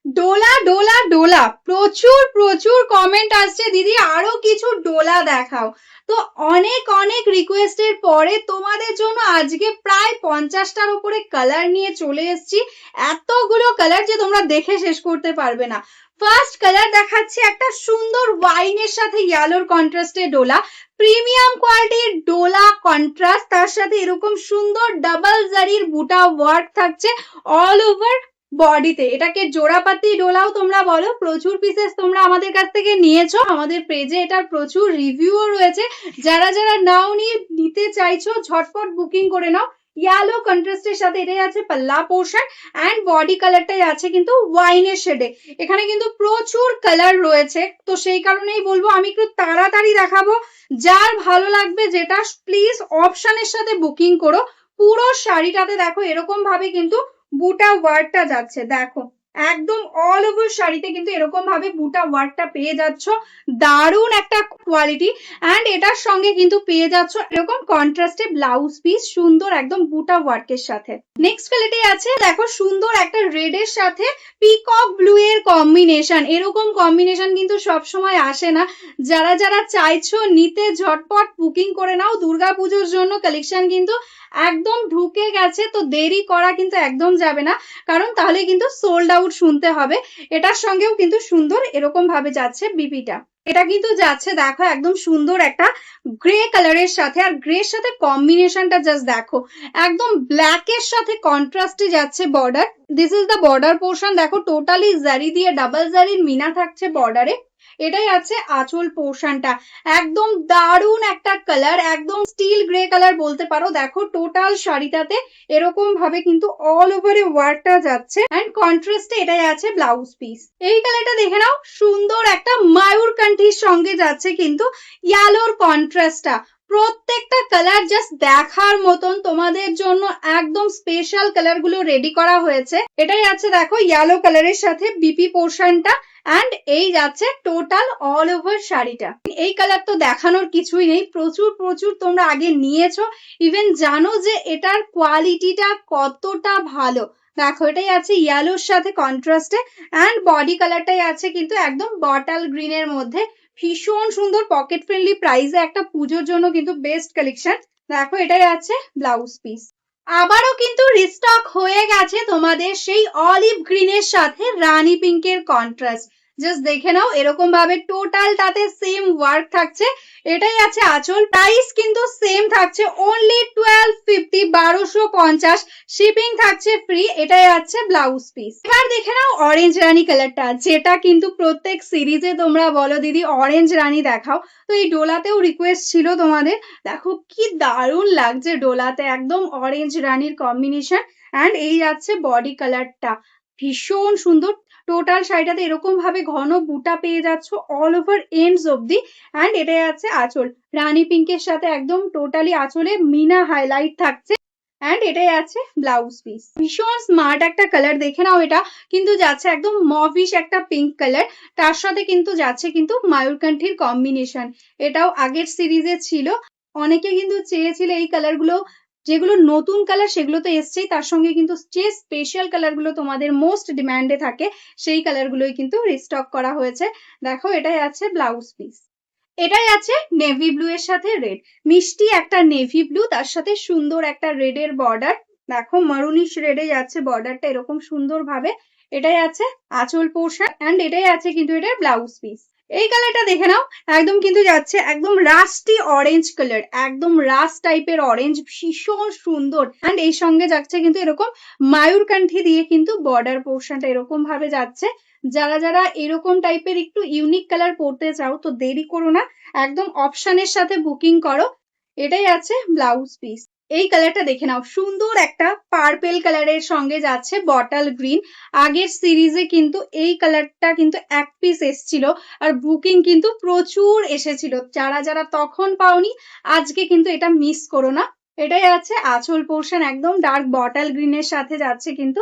ডোলা ডোলা ডোলা প্রচুর প্রচুর কমেন্ট আসছে, দিদি আরো কিছু ডোলা দেখাও। তো অনেক অনেক রিকোয়েস্টের পরে তোমাদের জন্য আজকে প্রায় 50টার উপরে কালার নিয়ে চলে এসেছি। এতগুলো কালার যে তোমরা দেখে শেষ করতে পারবে না। ফার্স্ট কালার দেখাচ্ছি একটা সুন্দর ওয়াইনের সাথে ইয়েলোর কন্ট্রাস্টে ডোলা, প্রিমিয়াম কোয়ালিটির ডোলা কন্ট্রাস্ট, তার সাথে এরকম সুন্দর ডাবল জারির বুটা ওয়ার্ক থাকছে অল ওভার বডিতে। এটাকে জোড়াপাতি ডোলাও তোমরা বলো। প্রচুর পিসেস তোমরা আমাদের কাছ থেকে নিয়েছো, আমাদের পেজে এটার প্রচুর রিভিউও রয়েছে। যারা যারা নাওনি, নিতে চাইছো ঝটপট বুকিং করে নাও। ইয়েলো কন্ট্রাস্টের সাথে এটাই আছে পাল্লা পোর্শন, অ্যান্ড বডি কালারটাই আছে কিন্তু ওয়াইনের শেডে। এখানে কিন্তু প্রচুর কালার রয়েছে, তো সেই কারণেই বলবো আমি একটু তাড়াতাড়ি দেখাবো। যার ভালো লাগবে যেটা প্লিজ অপশনের সাথে বুকিং করো। পুরো শাড়িটাতে দেখো এরকম ভাবে কিন্তু বুটা ওয়ার্কটা যাচ্ছে, দেখো একদম অল ওভার শাড়িতে কিন্তু এরকম ভাবে বুটা ওয়ার্কটা পেয়ে যাচ্ছ। দারুণ একটা কোয়ালিটি। অ্যান্ড এটার সঙ্গে কিন্তু পেয়ে যাচ্ছ এরকম কন্ট্রাস্টে ব্লাউজ পিস, সুন্দর একদম বুটা ওয়ার্কের সাথে। নেক্সট কোয়ালিটি আছে দেখো সুন্দর একটা রেড এর সাথে পিকক ব্লু এর কম্বিনেশন। এরকম কম্বিনেশন কিন্তু সব সময় আসে না। যারা যারা চাইছো নিতে ঝটপট বুকিং করে নাও। দুর্গাপুজোর জন্য কালেকশন কিন্তু একদম ঢুকে গেছে, তো দেরি করা কিন্তু একদম যাবে না, কারণ তাহলে কিন্তু সোল্ড আউট শুনতে হবে। এটার সঙ্গেও কিন্তু সুন্দর এরকম ভাবে যাচ্ছে বিপিটা। এটা কিন্তু যাচ্ছে দেখো একদম সুন্দর একটা গ্রে কালারের সাথে, আর গ্রের সাথে কম্বিনেশনটা জাস্ট দেখো একদম ব্ল্যাক এর সাথে কন্ট্রাস্টে যাচ্ছে border. This is the border portion, দেখো টোটালি জারি দিয়ে ডাবল জারির মিনা থাকছে বর্ডারে। এটাই আছে আঁচল পোর্শনটা। একদম দারুণ একটা কালার, একদম স্টিল গ্রে কালার বলতে পারো। দেখো টোটাল শাড়িটাতে এরকম ভাবে কিন্তু অল ওভারে ওয়ার্কটা যাচ্ছে, এন্ড কন্ট্রাস্টে এটাই আছে ব্লাউজ পিস। এই কালারটা দেখে নাও, সুন্দর একটা মায়ূরকান্ঠির সঙ্গে যাচ্ছে কিন্তু ইয়েলোর কন্ট্রাস্টটা। প্রত্যেকটা কালার জাস্ট দেখার মতন, তোমাদের জন্য একদম স্পেশাল কালার গুলো রেডি করা হয়েছে। এটাই আছে দেখো ইয়েলো কালারের সাথে বিপি পোর্শনটা, অ্যান্ড এই যাচ্ছে টোটাল অল ওভার শাড়িটা। এই কালার তো দেখানোর কিছুই নেই, প্রচুর প্রচুর তোমরা আগে নিয়েছো, ইভেন জানো যে এটার কোয়ালিটিটা কতটা ভালো। দেখো এটাই আছে ইয়েলোর সাথে কন্ট্রাস্টে, অ্যান্ড বডি কালারটাই আছে কিন্তু একদম বটল গ্রিনের মধ্যে। ভীষণ সুন্দর পকেট ফ্রেন্ডলি প্রাইসে একটা পুজোর জন্য কিন্তু বেস্ট কালেকশন। দেখো এটাই আছে ব্লাউজ পিস। আবারও কিন্তু রিস্টক হয়ে গেছে তোমাদের সেই অলিভ গ্রিনের সাথে রানী পিঙ্কের কন্ট্রাস্ট। জাস্ট দেখে নাও এরকম ভাবে টোটালটাতে সেম ওয়ার্ক থাকছে। এটাই আছে আঁচল, প্রাইস কিন্তু সেম থাকছে অনলি 1250, 1250। শিপিং থাকছে ফ্রি। এটাই আছে ব্লাউজ পিস। এবার দেখে নাও অরেঞ্জ রানী কালারটা, যেটা কিন্তু প্রত্যেক সিরিজে তোমরা বলো দিদি অরেঞ্জ রানী দেখাও, তো এই ডোলাতেও রিকোয়েস্ট ছিল তোমাদের। দেখো কি দারুণ লাগছে ডোলাতে, একদম অরেঞ্জ রানীর কম্বিনেশন। অ্যান্ড এই যাচ্ছে বডি কালারটা, ভীষণ সুন্দর। টোটাল শাড়িটাতে এরকম ভাবে ঘন বুটা পেয়ে যাচ্ছ অল ওভার এন্ডস অব্দি। অ্যান্ড এটাই আছে আঁচল, রানী পিঙ্কের সাথে একদম টোটালি আঁচলে মিনা হাইলাইট থাকছে। অ্যান্ড এটাই আছে ব্লাউজ পিস। ভীষণ স্মার্ট একটা কালার, দেখে নাও। এটা কিন্তু যাচ্ছে একদম মভিশ একটা পিঙ্ক কালার, তার সাথে কিন্তু যাচ্ছে কিন্তু মায়ূরকান্ঠির কম্বিনেশন। এটাও আগের সিরিজে ছিল, অনেকে কিন্তু চেয়েছিল এই কালার গুলো। যেগুলো নতুন কালার সেগুলো তো এসছেই, তার সঙ্গে কিন্তু যে স্পেশাল কালার গুলো তোমাদের মোস্ট ডিমান্ডে থাকে সেই কালার গুলোই কিন্তু রিস্টক করা হয়েছে। দেখো এটাই আছে ব্লাউজ পিস। এটাই আছে নেভি ব্লু এর সাথে রেড, মিষ্টি একটা নেভি ব্লু, তার সাথে সুন্দর একটা রেড এর বর্ডার। দেখো মারুনিশ রেডে যাচ্ছে বর্ডারটা এরকম সুন্দর ভাবে। এটাই আছে আঁচল পোর্শন, অ্যান্ড এটাই আছে কিন্তু এটার ব্লাউজ পিস। এই কালারটা দেখে নাও, একদম কিন্তু যাচ্ছে একদম রাস্টি অরেঞ্জ কালার, একদম রাস্ট টাইপের অরেঞ্জ, ভীষণ সুন্দর। অ্যান্ড এই সঙ্গে যাচ্ছে কিন্তু এরকম মায়ূরকান্ঠি দিয়ে কিন্তু বর্ডার পোর্শনটা এরকম ভাবে যাচ্ছে। যারা যারা এরকম টাইপের একটু ইউনিক কালার পড়তে চাও তো দেরি করো না, একদম অপশনের সাথে বুকিং করো। এটাই আছে ব্লাউজ পিস। এই কালারটা দেখে নাও, সুন্দর একটা পার্পেল কালারের সঙ্গে যাচ্ছে বটল গ্রিন। আগের সিরিজে কিন্তু এই কালারটা কিন্তু এক পিস এসছিল, আর বুকিং কিন্তু প্রচুর এসেছিল। যারা যারা তখন পাওনি আজকে কিন্তু এটা মিস করো না। এটাই আছে আঁচল পোর্শন, একদম ডার্ক বটল গ্রিনের সাথে যাচ্ছে কিন্তু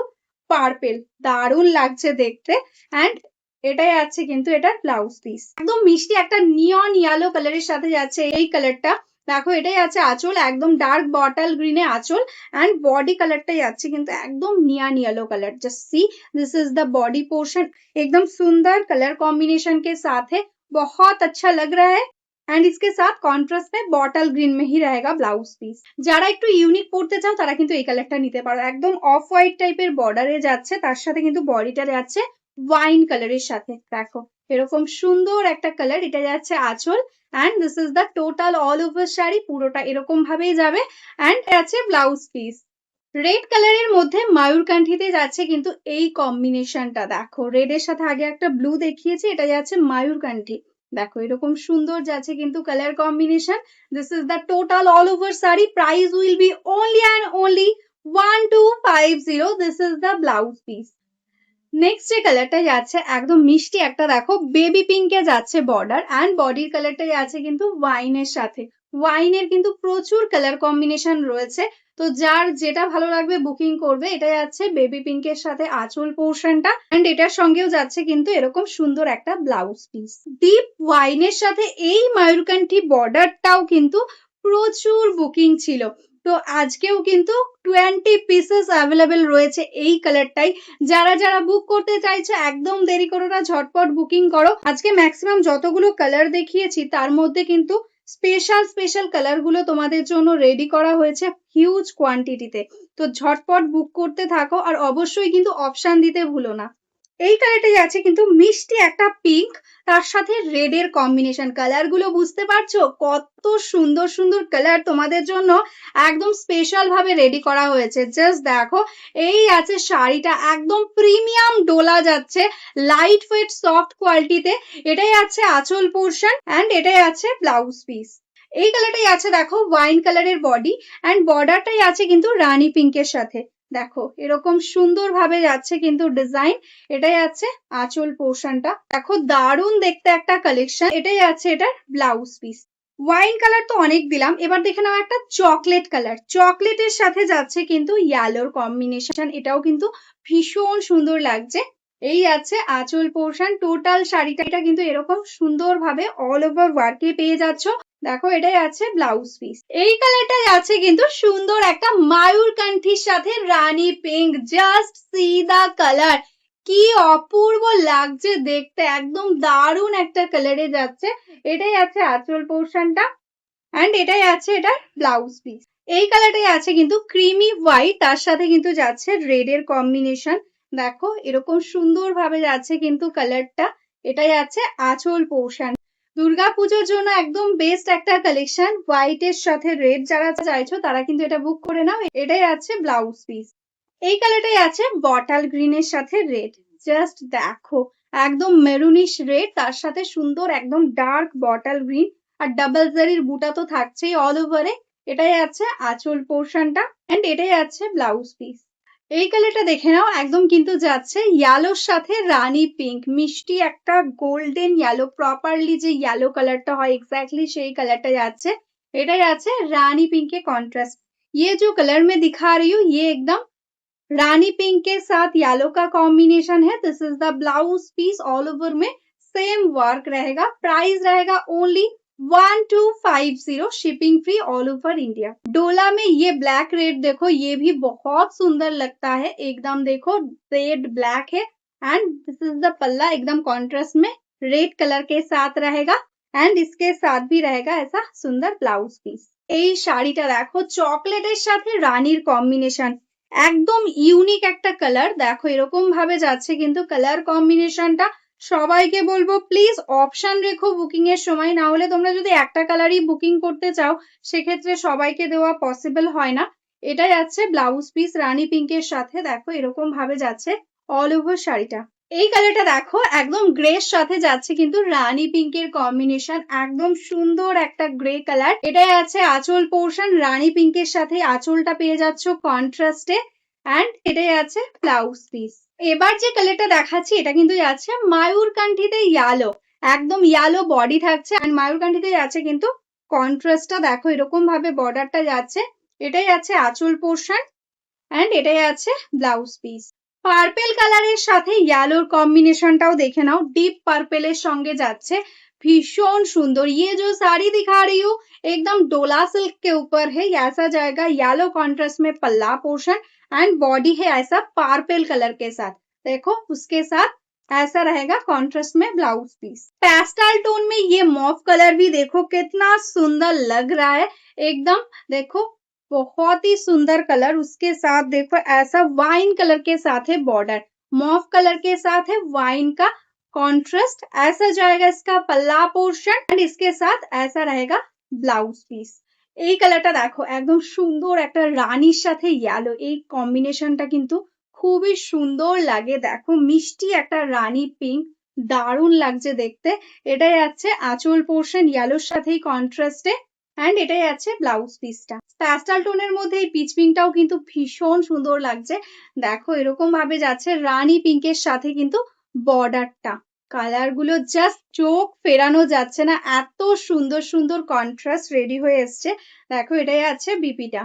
পার্পেল, দারুণ লাগছে দেখতে। অ্যান্ড এটাই আছে কিন্তু এটার ব্লাউজ পিস। একদম মিষ্টি একটা নিয়ন ইয়েলো কালারের সাথে যাচ্ছে এই কালারটা। দেখো এটাই আছে আঁচল, একদম ডার্ক বটল গ্রিনে আঁচল। এন্ড বডি কালারটাই আছে কিন্তু একদম neon yellow colour. Just see this is the body portion, एकदम सुंदर कलर कॉम्बिनेशन के साथ है, बहुत अच्छा लग रहा है। एंड इसके साथ कॉन्ट्रास्ट में बॉटल ग्रीन में ही रहेगा ब्लाउज पीस। যারা একটু ইউনিক পড়তে চাও তারা কিন্তু এই কালারটা নিতে পারো, একদম অফ হোয়াইট টাইপের বর্ডারে যাচ্ছে, তার সাথে কিন্তু বডিটা যাচ্ছে ওয়াইন কালারের সাথে। দেখো এরকম সুন্দর একটা কালার, এটা যাচ্ছে আঁচল। And this is the total all over sari, পুরোটা এরকম ভাবেই যাবে। এন্ড আছে ব্লাউজ পিস রেড কালারের মধ্যে ময়ূরকান্ঠিতে যাচ্ছে কিন্তু এই কম্বিনেশনটা। দেখো রেড এর সাথে আগে একটা ব্লু দেখিয়েছি, এটা যাচ্ছে ময়ূরকান্ঠি। দেখো এরকম সুন্দর যাচ্ছে কিন্তু colour combination. This is the total all over sari, price will be only and only 1250। This is the blouse piece. Next যে কালারটা যাচ্ছে একদম মিষ্টি একটা, দেখো বেবি পিঙ্কে যাচ্ছে বর্ডার, এন্ড বডির কালারটা যাচ্ছে কিন্তু ওয়াইনের সাথে। ওয়াইনের কিন্তু প্রচুর কালার কম্বিনেশন রয়েছে, তো যার যেটা ভালো লাগবে বুকিং করবে। এটা যাচ্ছে বেবি পিঙ্কের সাথে আঁচল পোর্শনটা, এন্ড এটার সঙ্গেও যাচ্ছে কিন্তু এরকম সুন্দর একটা ব্লাউজ পিস। ডিপ ওয়াইনের সাথে এই ময়ূরকান্ঠি বর্ডারটাও কিন্তু প্রচুর বুকিং ছিল, তো আজকেও কিন্তু 20 পিসেস অ্যাভেলেবেল রয়েছে এই কালারটাই। যারা যারা বুক করতে চাইছে একদম দেরি করো না, ঝটপট বুকিং করো। আজকে ম্যাক্সিমাম যতগুলো কালার দেখিয়েছি তার মধ্যে কিন্তু স্পেশাল স্পেশাল কালার গুলো তোমাদের জন্য রেডি করা হয়েছে হিউজ কোয়ান্টিটিতে, তো ঝটপট বুক করতে থাকো। আর অবশ্যই কিন্তু অপশন দিতে ভুলো না। এই কালারটাই আছে কিন্তু মিষ্টি একটা পিঙ্ক, তার সাথে রেড এর কম্বিনেশন। কালার গুলো বুঝতে পারছো কত সুন্দর সুন্দর কালার তোমাদের জন্য একদম স্পেশাল ভাবে রেডি করা হয়েছে। জাস্ট দেখো এই আছে শাড়িটা, একদম প্রিমিয়াম ডোলা যাচ্ছে, লাইট ওয়েট সফট কোয়ালিটিতে। এটাই আছে আঁচল পোর্শন, এন্ড এটাই আছে ব্লাউজ পিস। এই কালারটাই আছে দেখো ওয়াইন কালারের বডি, এন্ড বর্ডারটাই আছে কিন্তু রানী পিঙ্কের সাথে। দেখো এরকম সুন্দর ভাবে যাচ্ছে কিন্তু ডিজাইন। এটাই আছে আঁচল পোর্শনটা, দেখো দারুণ দেখতে একটা কালেকশন। এটাই আছে এটার ব্লাউজ পিস। ওয়াইন কালার তো অনেক দিলাম, এবার দেখে নাও একটা চকলেট কালার। চকলেটের সাথে যাচ্ছে কিন্তু ইয়েলোর কম্বিনেশন, এটাও কিন্তু ভীষণ সুন্দর লাগছে। এই আছে আঁচল পোর্শন, টোটাল শাড়িটা এটা কিন্তু এরকম সুন্দর ভাবে অল ওভার ওয়ার্কে পেয়ে যাচ্ছ। দেখো এটাই আছে ব্লাউজ পিস। এই কালারটাই আছে কিন্তু সুন্দর একটা ময়ূরকান্ঠির সাথে Rani pink. Just see the colour, কি অপূর্ব লাগছে দেখতে, একদম দারুণ একটা কালারে যাচ্ছে। এটাই আছে আঁচল পোর্শনটা, এন্ড এটাই আছে এটার ব্লাউজ পিস। এই কালারটাই আছে কিন্তু ক্রিমি হোয়াইট, তার সাথে কিন্তু যাচ্ছে রেড এর কম্বিনেশন। দেখো এরকম সুন্দর ভাবে যাচ্ছে কিন্তু কালারটা। এটাই আছে আঁচল পোর্শন। দুর্গাপুজোর জন্য একদম বেস্ট একটা কালেকশন, হোয়াইট এর সাথে রেড। যারা চাইছো তারা কিন্তু এটা বুক করে নাও। এটাই আছে ব্লাউজ পিস। এই কালারটাই আছে বটল গ্রিনের সাথে রেড। জাস্ট দেখো একদম মেরুনিশ রেড, তার সাথে সুন্দর একদম ডার্ক বটল গ্রিন, আর ডাবল জারির বুটা তো থাকছেই অল ওভারে। এটাই আছে আঁচল পোর্শনটা, এন্ড এটাই আছে ব্লাউজ পিস। এই কালারটা দেখে নাও, একদম কিন্তু যাচ্ছে ইয়েলোর সাথে রানী পিঙ্ক, মিষ্টি একটা গোল্ডেন ইয়েলো, প্রপারলি যে ইয়েলো কালারটা হয় এক্স্যাক্টলি সেই কালারটা যাচ্ছে। এটাই আছে রানী पिंक के कॉन्ट्रास्ट। ये जो कलर मैं दिखा रही हूँ ये एकदम रानी पिंक के साथ येलो का कॉम्बिनेशन है। This is the blouse piece, all over में सेम वर्क रहेगा। प्राइस रहेगा only 1250, shipping free all over India. Dola में ये ब्लैक रेड देखो, ये भी बहुत सुंदर लगता है एकदम। देखो रेड ब्लैक है, एंड दिस इज द पल्ला, एकदम कॉन्ट्रास्ट में रेड कलर के साथ रहेगा, एंड इसके साथ भी रहेगा ऐसा सुंदर ब्लाउज पीस। এই শাড়িটা দেখো চকলেটের সাথে রানীর কম্বিনেশন, একদম ইউনিক একটা কালার। দেখো এরকম ভাবে যাচ্ছে কিন্তু কালার কম্বিনেশনটা। সবাইকে বলবো প্লিজ অপশন রেখো বুকিং এর সময়, না হলে তোমরা যদি একটা কালারই বুকিং করতে চাও সেক্ষেত্রে সবাইকে দেওয়া পসিবল হয় না। এটা যাচ্ছে ব্লাউজ পিস রানী পিঙ্কের সাথে। দেখো এরকম ভাবে যাচ্ছে অল ওভার শাড়িটা। এই কালারটা দেখো একদম গ্রের সাথে যাচ্ছে কিন্তু রানী পিঙ্কের কম্বিনেশন, একদম সুন্দর একটা গ্রে কালার। এটাই আছে আঁচল পোর্শন, রানী পিঙ্কের সাথে আঁচলটা পেয়ে যাচ্ছ কন্ট্রাস্টে, এন্ড এটাই আছে ব্লাউজ পিস। এবার যে কালারটা দেখাচ্ছি এটা কিন্তু যাচ্ছে ময়ূরকান্ঠিতে ইয়েলো, একদম ইয়েলো বডি থাকছে, এন্ড ময়ূরকান্ঠিতে যাচ্ছে কিন্তু কন্ট্রাস্টটা। দেখো এরকম ভাবে বর্ডারটা যাচ্ছে। এটাই আছে আঁচল পোর্শন, এন্ড এটাই আছে ব্লাউজ পিস। পার্পেল কালারের সাথে ইয়েলোর কম্বিনেশনটাও দেখে নাও, ডিপ পার্পেলের সঙ্গে যাচ্ছে। भीषण सुंदर। ये जो साड़ी दिखा रही हूँ एकदम डोला सिल्क के ऊपर है, ऐसा जाएगा येलो कॉन्ट्रास्ट में पल्ला पोर्शन एंड बॉडी है ऐसा पर्पल कलर के साथ। देखो उसके साथ ऐसा रहेगा कॉन्ट्रास्ट में ब्लाउज पीस। पेस्टल टोन में ये मॉफ कलर भी देखो कितना सुंदर लग रहा है एकदम। देखो बहुत ही सुंदर कलर, उसके साथ देखो ऐसा वाइन कलर के साथ है बॉर्डर, मॉफ कलर के साथ है वाइन का कॉन्ट्रास्ट, ऐसा जाएगा इसका पल्ला पोर्शन एंड इसके साथ ऐसा रहेगा ब्लाउज पिस। এই কালারটা দেখো একদম সুন্দর একটা রানীর সাথে ইয়েলো, এই কম্বিনেশনটা কিন্তু খুবই সুন্দর লাগে। দেখো মিষ্টি একটা রানী পিঙ্ক, দারুণ লাগছে দেখতে। এটাই আছে আঁচল পোর্শন ইয়েলোর সাথেই কন্ট্রাস্টে এন্ড এটাই আছে ব্লাউজ পিসটা। প্যাস্টেল টোনের মধ্যে এই পিচ পিঙ্কটাও কিন্তু ভীষণ সুন্দর লাগছে। দেখো এরকম ভাবে যাচ্ছে রানী পিঙ্কের সাথে কিন্তু বর্ডারটা, কালার গুলো জাস্ট চোখ ফেরানো যাচ্ছে না, এত সুন্দর সুন্দর কন্ট্রাস্ট রেডি হয়ে এসছে। দেখো এটাই আছে বিপিটা।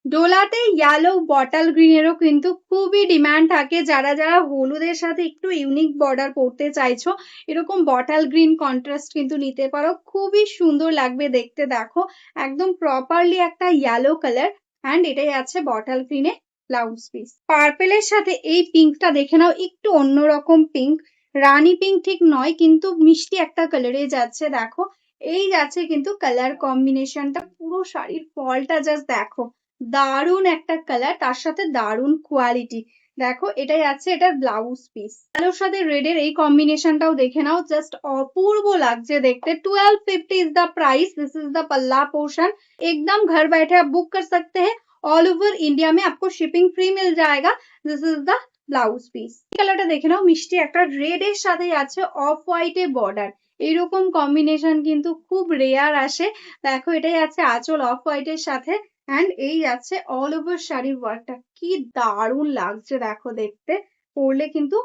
ডোলাতে ইয়েলো বটল গ্রিনেরও কিন্তু খুবই ডিমান্ড থাকে, যারা যারা হলুদের সাথে একটু ইউনিক বর্ডার পড়তে চাইছো এরকম বটল গ্রিন কন্ট্রাস্ট কিন্তু নিতে পারো, খুবই সুন্দর লাগবে দেখতে। দেখো একদম প্রপারলি একটা ইয়েলো কালার এন্ড এটাই আছে বটল গ্রিনে ব্লাউজ পিস। পার্পেলের সাথে এই পিঙ্কটা দেখে নাও, একটু অন্যরকম পিঙ্ক, রানী পিঙ্ক ঠিক নয় কিন্তু মিষ্টি একটা কালারে যাচ্ছে। দেখো এই যাচ্ছে কিন্তু কালার কম্বিনেশনটা, পুরো শাড়ির ফলটা জাস্ট দেখো, দারুণ একটা কালার, তার সাথে দারুণ কোয়ালিটি। দেখো এটাই আছে এটার ব্লাউজ পিস। কালোর সাথে রেড এর এই কম্বিনেশনটাও দেখে নাও, জাস্ট অপূর্ব লাগছে দেখতে। 1250 is the price, this is the पल्ला पोर्शन। एकदम घर बैठे आप बुक कर सकते हैं, ऑल ओवर इंडिया में आपको शिपिंग फ्री मिल जाएगा। This is the blouse piece. কালারটা দেখে নাও, মিষ্টি একটা রেড এর সাথে আছে অফ হোয়াইট এর বর্ডার, এইরকম কম্বিনেশন কিন্তু খুব রেয়ার আসে। দেখো এটাই আছে আঁচল অফ হোয়াইট এর সাথে এন্ড এই যাচ্ছে অল ওভার শাড়ির ওয়ার্কটা, কি দারুণ লাগছে দেখো দেখতে, পরলে কিন্তু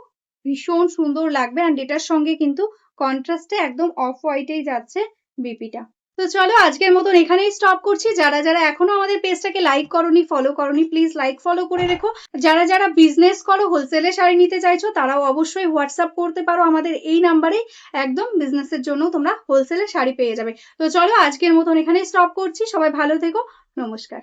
ভীষণ সুন্দর লাগবে এন্ড এটার সঙ্গে কিন্তু কন্ট্রাস্টে একদম অফ হোয়াইটেই যাচ্ছে বিপিটা। তো চলো আজকের মতন এখানেই স্টপ করছি। যারা যারা এখনো আমাদের পেজটাকে লাইক করোনি, ফলো করোনি, প্লিজ লাইক ফলো করে রেখো। যারা যারা বিজনেস করো, হোলসেলে শাড়ি নিতে চাইছো, তারাও অবশ্যই হোয়াটসঅ্যাপ করতে পারো আমাদের এই নাম্বারেই, একদম বিজনেসের জন্য তোমরা হোলসেলে শাড়ি পেয়ে যাবে। তো চলো আজকের মতন এখানেই স্টপ করছি, সবাই ভালো থেকো, নমস্কার।